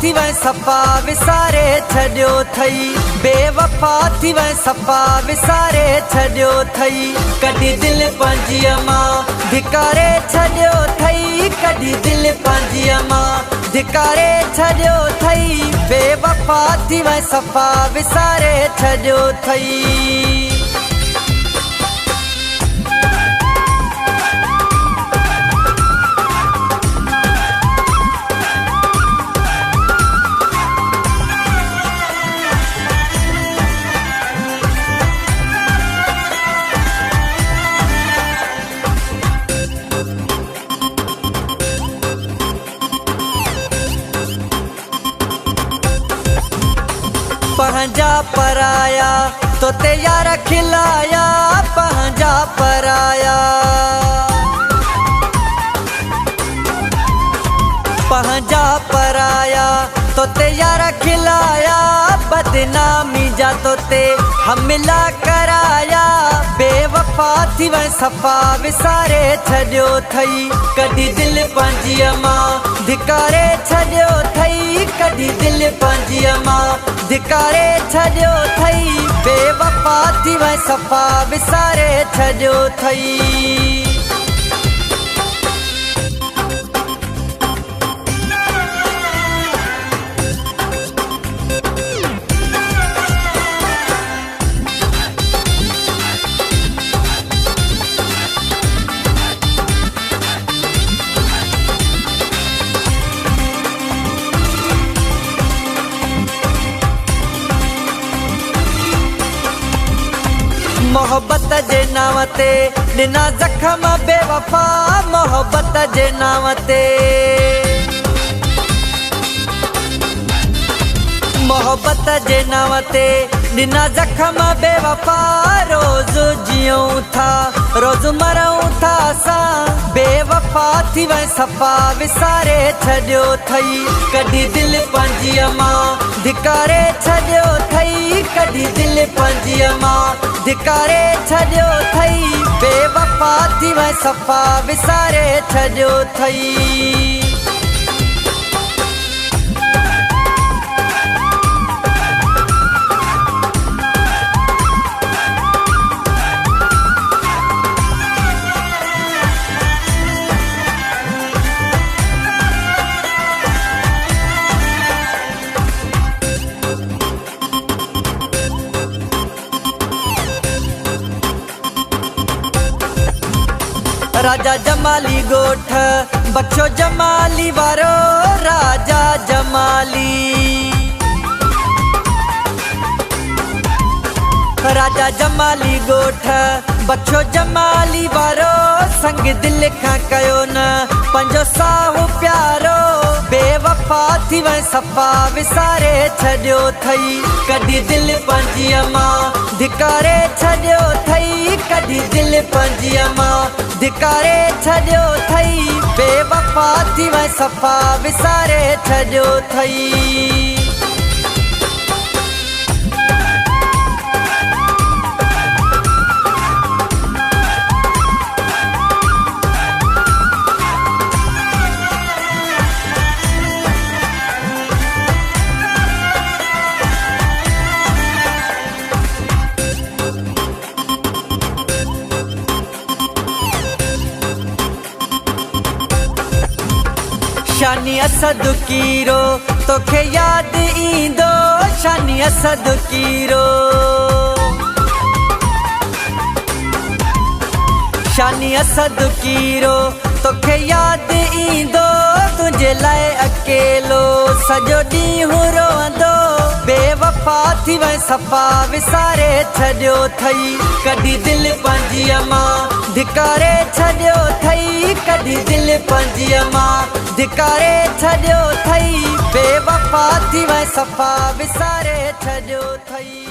थी वै सफ़ा विसारे छॾियो थई बेवफ़ा थी वै सफ़ा विसारे छॾियो थई कॾहिं दिल पंहिंजीअ मां धिकारे छॾियो थई कॾहिं दिल पंहिंजीअ मां धिकारे छॾियो थई बेवफ़ा थी वै सफ़ा विसारे छॾियो थई पंहिंजा पराया तो ते यार खिलाया पंहिंजा पराया पंहिंजा पराया तो ते यार खिलाया बदनामी जा तो ते हमला कराया बेवफ़ा थी वै सफ़ा विसारे छॾियो थई कॾहिं दिल पंहिंजीअ मां धिकारे छॾियो थई कॾहिं दिल पंहिंजीअ मां धिकारे छॾियो थई बेवफ़ा थी वै सफ़ा विसारे छॾियो थई मोहब्बत जे नाम ते ॾिना ज़ख़म बेवफ़ा मोहब्बत जे नाम ते मोहब्बत जे नाम ते ॾिना ज़ख़म बेवफ़ा रोज़ जियूं था रोज़ मरूं था असां बेवफ़ा थी वै सफ़ा विसारे छॾियो थई कॾहिं दिल पंहिंजीअ मां धिकारे छॾियो थई कॾहिं दिल पंहिंजीअ मां धिकारे छॾियो थई बेवफ़ा थी वै सफ़ा विसारे छॾियो थई राजा जमाली गोठ बख्शो जमाली वारो राजा जमाली राजा जमाली गोठ बख्शो जमाली वारो संग दिल खां कयो न पंहिंजो साहु प्यारो बेवफ़ा थी वै सफ़ा विसारे छॾियो थई कॾहिं दिल पंहिंजीअ मां धिकारे छॾियो थई कॾहिं दिल पंहिंजीअ मां धिकारे छॾियो थई बेवफ़ा थी वै सफ़ा विसारे छॾियो थई शानी असद कीरो तोखे यादि ईंदो शानी असद कीरो शानी असद कीरो तोखे यादि ईंदो तुंहिंजे लाइ अकेलो सॼो ॾींहुं रोअंदो बेवफ़ा थी वै सफ़ा विसारे छॾियो थई कॾहिं दिल पंहिंजीअ मां धिकारे छॾियो थई कॾहिं दिल पंहिंजीअ मां धिकारे छॾियो थई बेवफ़ा थी वै सफ़ा विसारे छॾियो थई